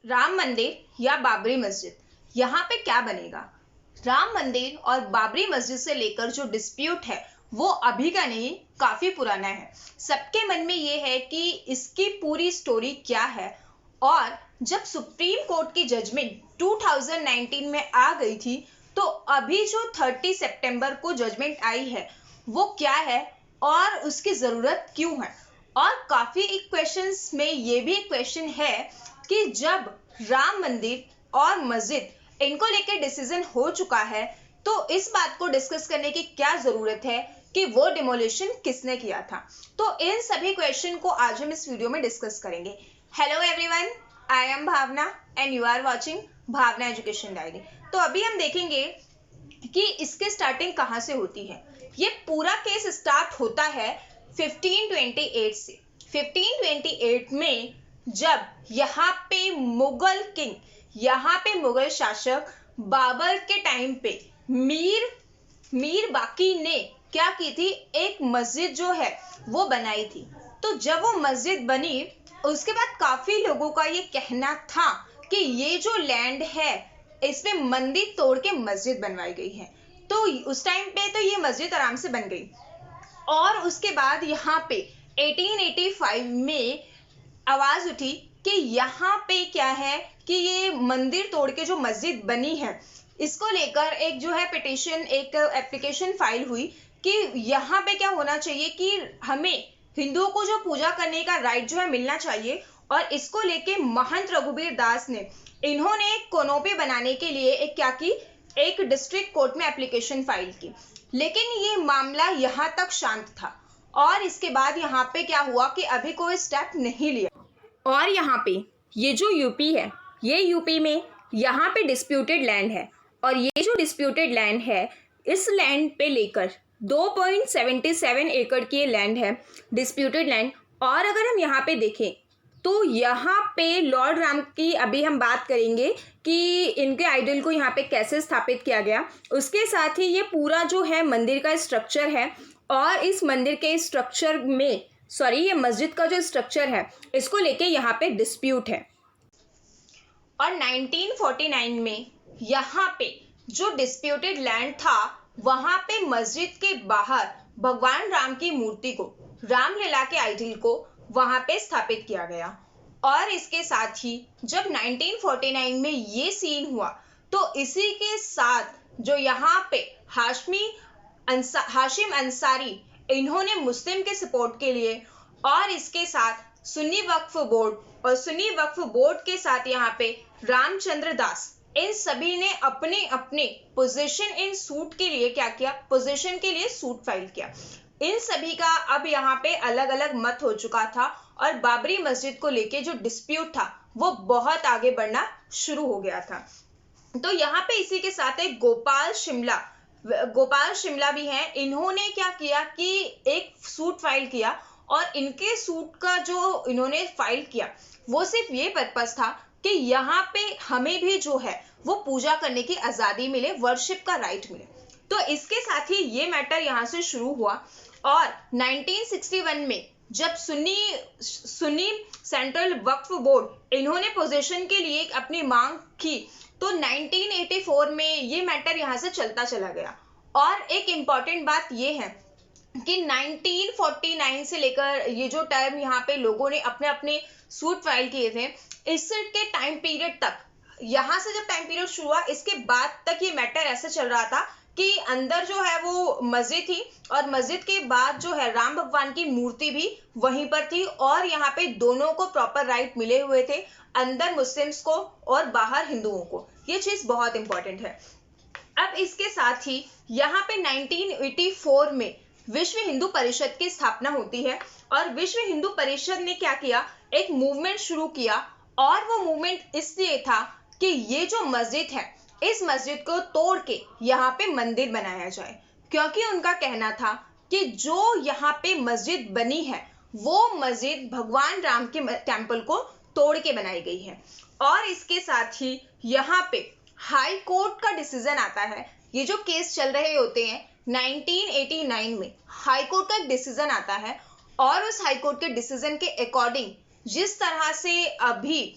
राम मंदिर या बाबरी मस्जिद, यहाँ पे क्या बनेगा? राम मंदिर और बाबरी मस्जिद से लेकर जो डिस्प्यूट है वो अभी का नहीं, काफी पुराना है। सबके मन में ये है कि इसकी पूरी स्टोरी क्या है। और जब सुप्रीम कोर्ट की जजमेंट 2019 में आ गई थी, तो अभी जो 30 सितंबर को जजमेंट आई है वो क्या है और उसकी जरूरत क्यों है। और काफी क्वेश्चंस में ये भी क्वेश्चन है कि जब राम मंदिर और मस्जिद इनको लेकर डिसीजन हो चुका है, तो इस बात को डिस्कस करने की क्या जरूरत है कि वो डिमोलिशन किसने किया था। तो इन सभी क्वेश्चन को आज हम इस वीडियो में डिस्कस करेंगे। Hello everyone, I am Bhavna and you are watching Bhavna education diary. तो अभी हम देखेंगे कि इसकी स्टार्टिंग कहाँ से होती है। ये पूरा केस स्टार्ट होता है 1528 से। 1528 में जब यहाँ पे मुगल शासक बाबर के टाइम पे मीर बाकी ने क्या की थी, एक मस्जिद जो है वो बनाई थी। तो जब वो मस्जिद बनी, उसके बाद काफी लोगों का ये कहना था कि ये जो लैंड है इसमें मंदिर तोड़ के मस्जिद बनवाई गई है। तो उस टाइम पे तो ये मस्जिद आराम से बन गई। और उसके बाद यहाँ पे 1885 में आवाज उठी कि यहाँ पे क्या है कि ये मंदिर तोड़ के जो मस्जिद बनी है, इसको लेकर एक जो है पिटीशन, एक एप्लीकेशन फाइल हुई कि यहाँ पे क्या होना चाहिए कि हमें हिंदुओं को जो पूजा करने का राइट जो है मिलना चाहिए। और इसको लेके महंत रघुबीर दास ने, इन्होंने एक कोनोपी बनाने के लिए एक क्या की, एक डिस्ट्रिक्ट कोर्ट में एप्लीकेशन फाइल की। लेकिन ये मामला यहाँ तक शांत था। और इसके बाद यहाँ पे क्या हुआ कि अभी कोई स्टेप नहीं लिया। और यहाँ पे ये जो यूपी है, ये यूपी में यहाँ पे डिस्प्यूटेड लैंड है। और ये जो डिस्प्यूटेड लैंड है, इस लैंड पे लेकर 2.77 एकड़ की लैंड है, डिस्प्यूटेड लैंड। और अगर हम यहाँ पे देखें तो यहाँ पे लॉर्ड राम की अभी हम बात करेंगे कि इनके आइडल को यहाँ पे कैसे स्थापित किया गया। उसके साथ ही ये पूरा जो है मंदिर का स्ट्रक्चर है, और इस मंदिर के स्ट्रक्चर में ये मस्जिद का जो स्ट्रक्चर है, इसको लेके यहाँ पे डिस्प्यूट है। और 1949 में यहाँ पे जो डिस्प्यूटेड लैंड था, वहां पे मस्जिद के बाहर भगवान राम की मूर्ति को, रामलीला के आइडल को वहां पे स्थापित किया गया। और इसके साथ ही जब 1949 में ये सीन हुआ, तो इसी के साथ जो यहाँ पे हाशिम अंसारी, इन्होंने मुस्लिम के सपोर्ट के लिए, और इसके साथ सुन्नी वक्फ बोर्ड के साथ यहाँ पे रामचंद्र दास, इन सभी ने अपने अपने पोजीशन इन सूट के लिए क्या किया, पोजीशन के लिए सूट फाइल किया। इन सभी का अब यहाँ पे अलग अलग मत हो चुका था, और बाबरी मस्जिद को लेके जो डिस्प्यूट था वो बहुत आगे बढ़ना शुरू हो गया था। तो यहाँ पे इसी के साथ एक गोपाल शिमला भी हैं। इन्होंने क्या किया कि एक सूट फाइल किया, और इनके सूट का जो इन्होंने फाइल किया वो सिर्फ ये पर्पस था कि यहाँ पे हमें भी जो है वो पूजा करने की आजादी मिले, वर्शिप का राइट मिले। तो इसके साथ ही ये मैटर यहाँ से शुरू हुआ। और 1961 में जब सुन्नी सेंट्रल वक्फ बोर्ड, इन्होंने पोजीशन के लिए अपनी मांग की, तो 1984 में ये मैटर यहाँ से चलता चला गया। और एक इम्पॉर्टेंट बात ये है कि 1949 से लेकर ये जो टाइम यहाँ पे लोगों ने अपने अपने सूट फाइल किए थे, इसके टाइम पीरियड तक, यहाँ से जब टाइम पीरियड शुरू हुआ, इसके बाद तक ये मैटर ऐसे चल रहा था कि अंदर जो है वो मस्जिद थी, और मस्जिद के बाद जो है राम भगवान की मूर्ति भी वहीं पर थी। और यहाँ पे दोनों को प्रॉपर राइट मिले हुए थे, अंदर मुस्लिम्स को और बाहर हिंदुओं को। ये चीज बहुत इंपॉर्टेंट है। अब इसके साथ ही यहाँ पे 1984 में विश्व हिंदू परिषद की स्थापना होती है। और विश्व हिंदू परिषद ने क्या किया, एक मूवमेंट शुरू किया। और वो मूवमेंट इसलिए था कि ये जो मस्जिद है, इस मस्जिद को तोड़ के यहाँ पे मंदिर बनाया जाए, क्योंकि उनका कहना था कि जो यहाँ पे मस्जिद बनी है वो मस्जिद भगवान राम के टेम्पल को तोड़ के बनाई गई है। और इसके साथ ही यहाँ पे हाई कोर्ट का डिसीजन आता है। ये जो केस चल रहे होते हैं 1989 में हाई कोर्ट का एक डिसीजन आता है, और उस हाई कोर्ट के डिसीजन के अकॉर्डिंग जिस तरह से अभी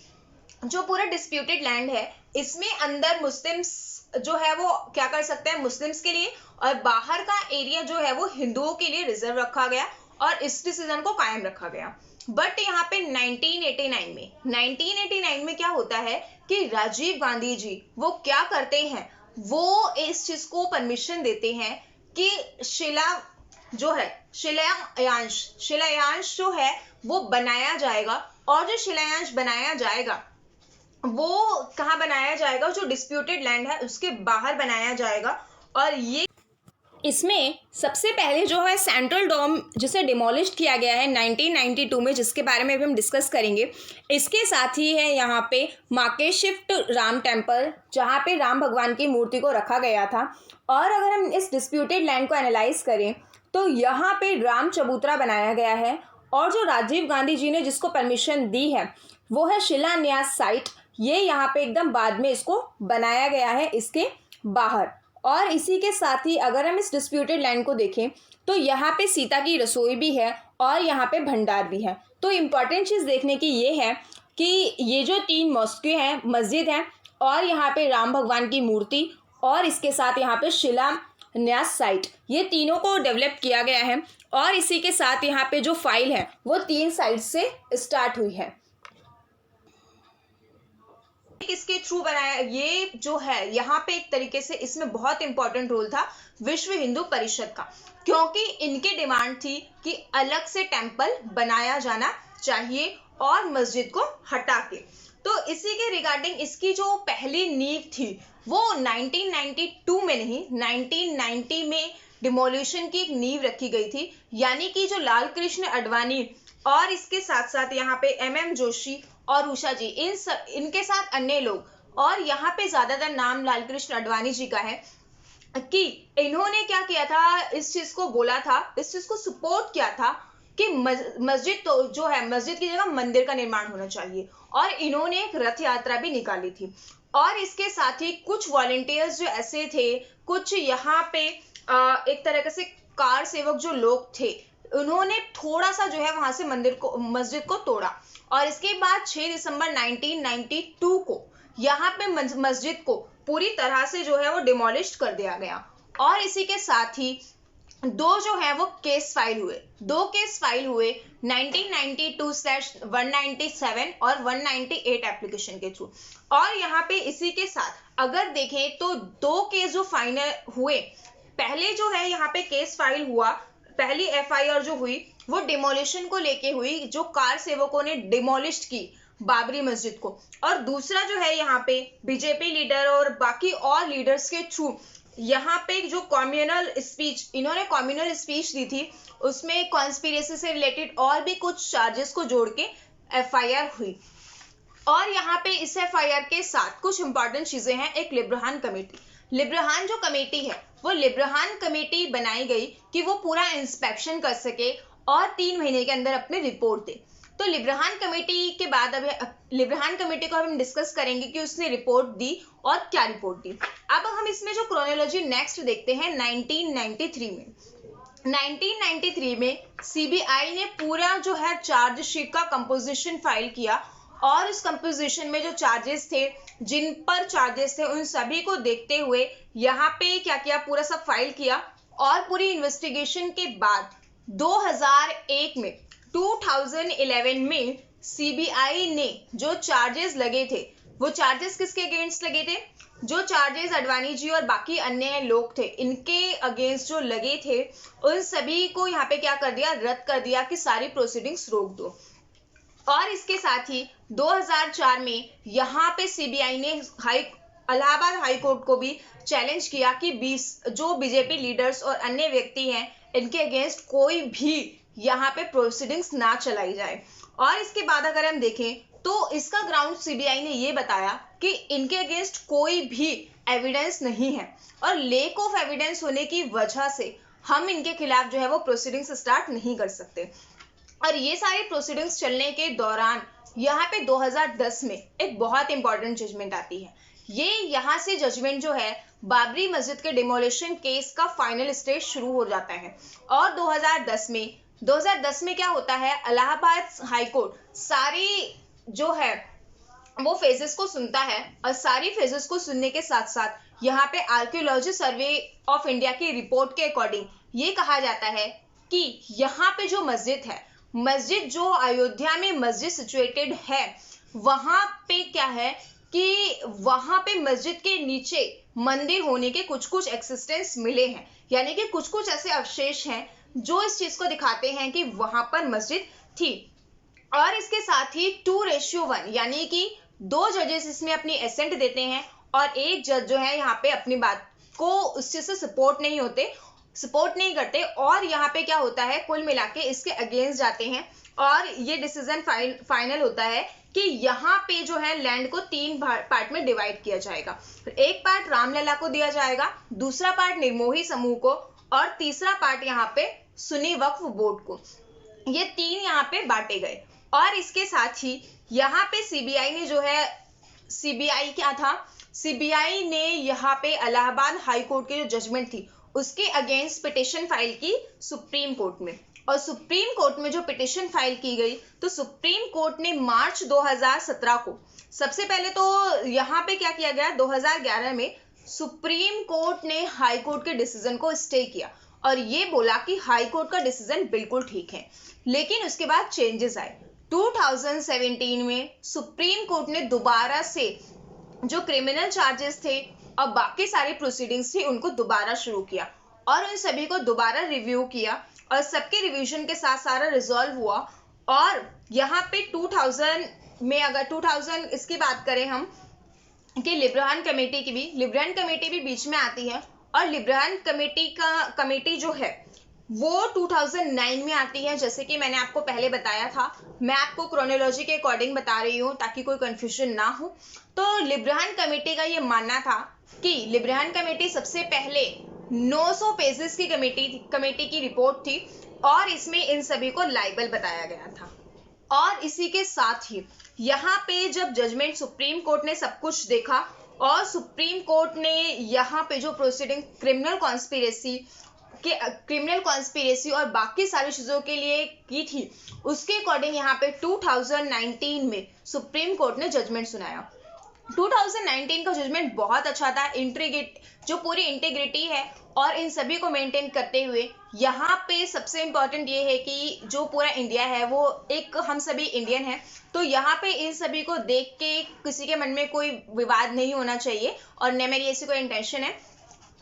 जो पूरा डिस्प्यूटेड लैंड है इसमें अंदर मुस्लिम्स जो है वो क्या कर सकते हैं, मुस्लिम्स के लिए, और बाहर का एरिया जो है वो हिंदुओं के लिए रिजर्व रखा गया और इस डिसीजन को कायम रखा गया। बट यहाँ पे 1989 में क्या होता है कि राजीव गांधी जी वो क्या करते हैं, वो इस चीज को परमिशन देते हैं कि शिलान्यास जो है वो बनाया जाएगा, और जो शिलान्यास बनाया जाएगा वो कहाँ बनाया जाएगा, जो डिस्प्यूटेड लैंड है उसके बाहर बनाया जाएगा। और ये इसमें सबसे पहले जो है सेंट्रल डोम जिसे डिमोलिश किया गया है 1992 में, जिसके बारे में भी हम डिस्कस करेंगे। इसके साथ ही है यहाँ पे माकेशिफ्ट राम टेम्पल, जहाँ पे राम भगवान की मूर्ति को रखा गया था। और अगर हम इस डिस्प्यूटेड लैंड को एनालाइज करें तो यहाँ पे राम चबूतरा बनाया गया है, और जो राजीव गांधी जी ने जिसको परमिशन दी है वो है शिलान्यास साइट। ये यहाँ पे एकदम बाद में इसको बनाया गया है इसके बाहर। और इसी के साथ ही अगर हम इस डिस्प्यूटेड लैंड को देखें तो यहाँ पे सीता की रसोई भी है और यहाँ पे भंडार भी है। तो इम्पॉर्टेंट चीज़ देखने की ये है कि ये जो 3 मॉस्के हैं, मस्जिद हैं, और यहाँ पे राम भगवान की मूर्ति, और इसके साथ यहाँ पे शिलान्यास साइट, ये तीनों को डेवलप किया गया है। और इसी के साथ यहाँ पे जो फाइल है वो 3 साइड से स्टार्ट हुई है। किसके थ्रू बनाया, ये जो है यहाँ पे एक तरीके से इसमें बहुत इंपॉर्टेंट रोल था विश्व हिंदू परिषद का, क्योंकि इनकी डिमांड थी कि अलग से टेम्पल बनाया जाना चाहिए और मस्जिद को हटा के। तो इसी के रिगार्डिंग इसकी जो पहली नींव थी वो 1992 में नहीं, 1990 में डिमोलिशन की एक नींव रखी गई थी। यानी कि जो लाल कृष्ण आडवाणी और इसके साथ साथ यहाँ पे MM जोशी और उषा जी, इनके साथ अन्य लोग, और यहाँ पे ज्यादातर नाम लाल कृष्ण आडवाणी जी का है, कि इन्होंने क्या किया था, इस चीज को बोला था, इस चीज को सपोर्ट किया था कि मस्जिद तो जो है, मस्जिद की जगह मंदिर का निर्माण होना चाहिए। और इन्होंने एक रथ यात्रा भी निकाली थी। और इसके साथ ही कुछ वॉलंटियर्स जो ऐसे थे, कुछ यहाँ पे एक तरह से कार सेवक जो लोग थे, उन्होंने थोड़ा सा जो है वहां से मस्जिद को तोड़ा। और इसके बाद 6 दिसंबर 1992 को यहाँ पे मस्जिद को पूरी तरह से जो है वो डिमोलिश कर दिया गया। और इसी के साथ ही 2 जो है वो केस फाइल हुए 1992/197 और 198 एप्लीकेशन के थ्रू। और यहाँ पे इसी के साथ अगर देखें तो 2 केस जो फाइनल हुए, पहले जो है यहाँ पे केस फाइल हुआ, पहली FIR जो हुई वो डिमोलिशन को लेके हुई, जो कार सेवकों ने डिमोलिश की बाबरी मस्जिद को। और दूसरा जो है यहाँ पे बीजेपी लीडर और बाकी और लीडर्स के थ्रू यहाँ पे जो इन्होंने कम्युनल स्पीच दी थी, उसमें कॉन्स्पिरेसी से रिलेटेड और भी कुछ चार्जेस को जोड़ के FIR हुई। और यहाँ पे इस FIR के साथ कुछ इंपॉर्टेंट चीजें हैं। एक लिब्रहान जो कमेटी है वो लिब्रहान कमेटी बनाई गई कि वो पूरा इंस्पेक्शन कर सके और 3 महीने के अंदर अपनी रिपोर्ट दे। तो लिब्रहान कमेटी के बाद अब लिब्रहान कमेटी को हम डिस्कस करेंगे कि उसने रिपोर्ट दी और क्या रिपोर्ट दी। अब हम इसमें जो क्रोनोलॉजी नेक्स्ट देखते हैं 1993 में CBI ने पूरा जो है चार्जशीट का कंपोजिशन फाइल किया। और इस कंपोजिशन में जो चार्जेस थे, जिन पर चार्जेस थे, उन सभी को देखते हुए यहाँ पे क्या किया, पूरा सब फाइल किया। और पूरी इन्वेस्टिगेशन के बाद 2011 में CBI ने जो चार्जेस लगे थे, वो चार्जेस किसके अगेंस्ट लगे थे, जो चार्जेस आडवाणी जी और बाकी अन्य लोग थे इनके अगेंस्ट जो लगे थे, उन सभी को यहाँ पे क्या कर दिया, रद्द कर दिया कि सारी प्रोसीडिंग्स रोक दो। और इसके साथ ही 2004 में यहाँ पे CBI ने इलाहाबाद हाई कोर्ट को भी चैलेंज किया कि जो बीजेपी लीडर्स और अन्य व्यक्ति हैं, इनके अगेंस्ट कोई भी यहाँ पे प्रोसीडिंग्स ना चलाई जाए। और इसके बाद अगर हम देखें तो इसका ग्राउंड CBI ने ये बताया कि इनके अगेंस्ट कोई भी एविडेंस नहीं है, और लेक ऑफ एविडेंस होने की वजह से हम इनके खिलाफ जो है वो प्रोसीडिंग्स स्टार्ट नहीं कर सकते। और ये सारी प्रोसीडिंग्स चलने के दौरान यहाँ पे 2010 में एक बहुत इंपॉर्टेंट जजमेंट आती है। ये यहाँ से जजमेंट जो है बाबरी मस्जिद के डिमोलिशन केस का फाइनल स्टेज शुरू हो जाता है। और 2010 में क्या होता है, इलाहाबाद हाई कोर्ट सारी जो है वो फेजेस को सुनता है और सारी फेजेस को सुनने के साथ साथ यहाँ पे आर्कियोलॉजी सर्वे ऑफ इंडिया की रिपोर्ट के अकॉर्डिंग ये कहा जाता है कि यहाँ पे जो मस्जिद है, मस्जिद जो अयोध्या में मस्जिद सिचुएटेड है, वहां पे क्या है कि वहां पे मस्जिद के नीचे मंदिर होने के कुछ कुछ एक्सिस्टेंस मिले हैं, यानी कि कुछ कुछ ऐसे अवशेष हैं जो इस चीज को दिखाते हैं कि वहां पर मस्जिद थी। और इसके साथ ही 2:1 यानी कि 2 जजेस इसमें अपनी एसेंट देते हैं और एक जज जो है यहाँ पे अपनी बात को उस चीज से सपोर्ट नहीं करते और यहाँ पे क्या होता है, कुल मिला के इसके अगेंस्ट जाते हैं और ये डिसीजन फाइनल होता है कि यहाँ पे जो है लैंड को 3 पार्ट में डिवाइड किया जाएगा। एक पार्ट रामलला को दिया जाएगा, दूसरा पार्ट निर्मोही समूह को और तीसरा पार्ट यहाँ पे सुन्नी वक्फ बोर्ड को। ये 3 यहाँ पे बांटे गए। और इसके साथ ही यहाँ पे सीबीआई ने जो है, सीबीआई क्या था, सीबीआई ने यहाँ पे इलाहाबाद हाई कोर्ट की जो जजमेंट थी उसके अगेंस्ट पिटिशन फाइल की सुप्रीम कोर्ट में। और सुप्रीम कोर्ट में जो पिटिशन फाइल की गई तो सुप्रीम कोर्ट ने मार्च 2017 को, सबसे पहले तो यहाँ पे क्या किया गया, 2011 में सुप्रीम कोर्ट ने हाई कोर्ट के डिसीजन को स्टे किया और ये बोला कि हाई कोर्ट का डिसीजन बिल्कुल ठीक है। लेकिन उसके बाद चेंजेस आए। 2017 में सुप्रीम कोर्ट ने दोबारा से जो क्रिमिनल चार्जेस थे और बाकी सारी प्रोसीडिंग्स थी उनको दोबारा शुरू किया और उन सभी को दोबारा रिव्यू किया और सबके रिवीजन के साथ सारा रिजॉल्व हुआ। और यहाँ पे 2000 में, अगर 2000 इसकी बात करें हम कि लिब्रान कमेटी भी बीच में आती है और लिब्रान कमेटी जो है वो 2009 में आती है। जैसे कि मैंने आपको पहले बताया था, मैं आपको क्रोनोलॉजी के अकॉर्डिंग बता रही हूँ ताकि कोई कंफ्यूजन ना हो। तो लिब्रान कमेटी का ये मानना था कि लिब्रान कमेटी सबसे पहले 900 पेजेस की कमेटी की रिपोर्ट थी और इसमें इन सभी को लाइबल बताया गया था। और इसी के साथ ही यहाँ पे जब जजमेंट सुप्रीम कोर्ट ने सब कुछ देखा और सुप्रीम कोर्ट ने यहाँ पे जो प्रोसीडिंग क्रिमिनल कॉन्स्पिरेसी और बाकी सारी चीजों के लिए की थी उसके अकॉर्डिंग यहाँ पे 2019 में सुप्रीम कोर्ट ने जजमेंट सुनाया। 2019 का जजमेंट बहुत अच्छा था, जो पूरी इंटीग्रिटी है और इन सभी को मेंटेन करते हुए यहाँ पे सबसे इम्पोर्टेंट ये है कि जो पूरा इंडिया है वो एक, हम सभी इंडियन हैं, तो यहाँ पे इन सभी को देख के किसी के मन में कोई विवाद नहीं होना चाहिए और न मेरी ऐसी कोई इंटेंशन है।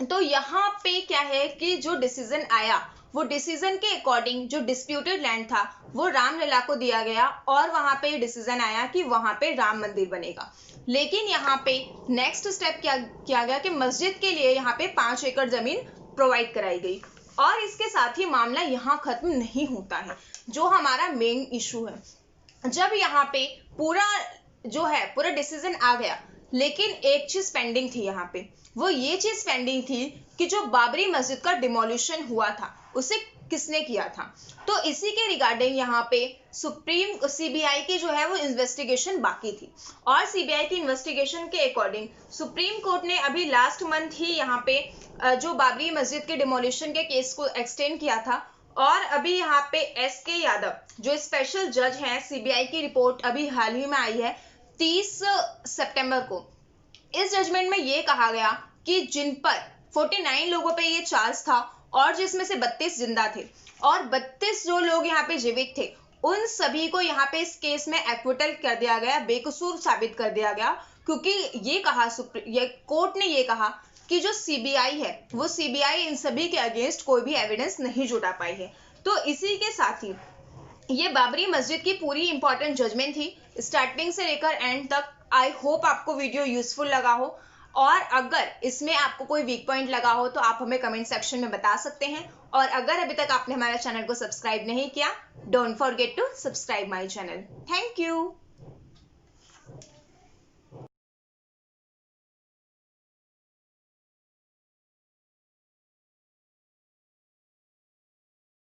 तो यहाँ पे क्या है कि जो डिसीजन आया वो डिसीजन के अकॉर्डिंग जो डिस्प्यूटेड लैंड था वो रामलला को दिया गया और वहां पे डिसीजन आया कि वहां पे राम मंदिर बनेगा। लेकिन यहाँ पे नेक्स्ट स्टेप क्या किया गया कि मस्जिद के लिए यहाँ पे 5 एकड़ जमीन प्रोवाइड कराई गई। और इसके साथ ही मामला यहाँ खत्म नहीं होता है, जो हमारा मेन इशू है। जब यहाँ पे पूरा डिसीजन आ गया, लेकिन एक चीज पेंडिंग थी यहाँ पे, वो ये चीज पेंडिंग थी कि जो बाबरी मस्जिद का डिमोलिशन हुआ था उसे किसने किया था। तो इसी के रिगार्डिंग यहाँ पे सीबीआई की जो है वो इन्वेस्टिगेशन बाकी थी और सीबीआई की इन्वेस्टिगेशन के अकॉर्डिंग सुप्रीम कोर्ट ने अभी लास्ट मंथ ही यहाँ पे जो बाबरी मस्जिद के डिमोलिशन के केस को एक्सटेंड किया था। और अभी यहाँ पे SK यादव जो स्पेशल जज हैं, सीबीआई की रिपोर्ट अभी हाल ही में आई है 30 सितंबर को। इस जजमेंट में ये कहा गया कि जिन पर 49 लोगों पे ये चार्ज था और जिसमें से 32 जिंदा थे और 32 जो लोग यहाँ पे जीवित थे उन सभी को यहाँ पे इस केस में एक्विटल कर दिया गया, बेकसूर साबित कर दिया गया, क्योंकि ये कोर्ट ने ये कहा कि जो सीबीआई है वो सीबीआई इन सभी के अगेंस्ट कोई भी एविडेंस नहीं जुटा पाई है। तो इसी के साथ ही ये बाबरी मस्जिद की पूरी इंपॉर्टेंट जजमेंट थी स्टार्टिंग से लेकर एंड तक। आई होप आपको वीडियो यूजफुल लगा हो और अगर इसमें आपको कोई वीक पॉइंट लगा हो तो आप हमें कमेंट सेक्शन में बता सकते हैं। और अगर अभी तक आपने हमारे चैनल को सब्सक्राइब नहीं किया, don't forget to subscribe my channel. Thank you.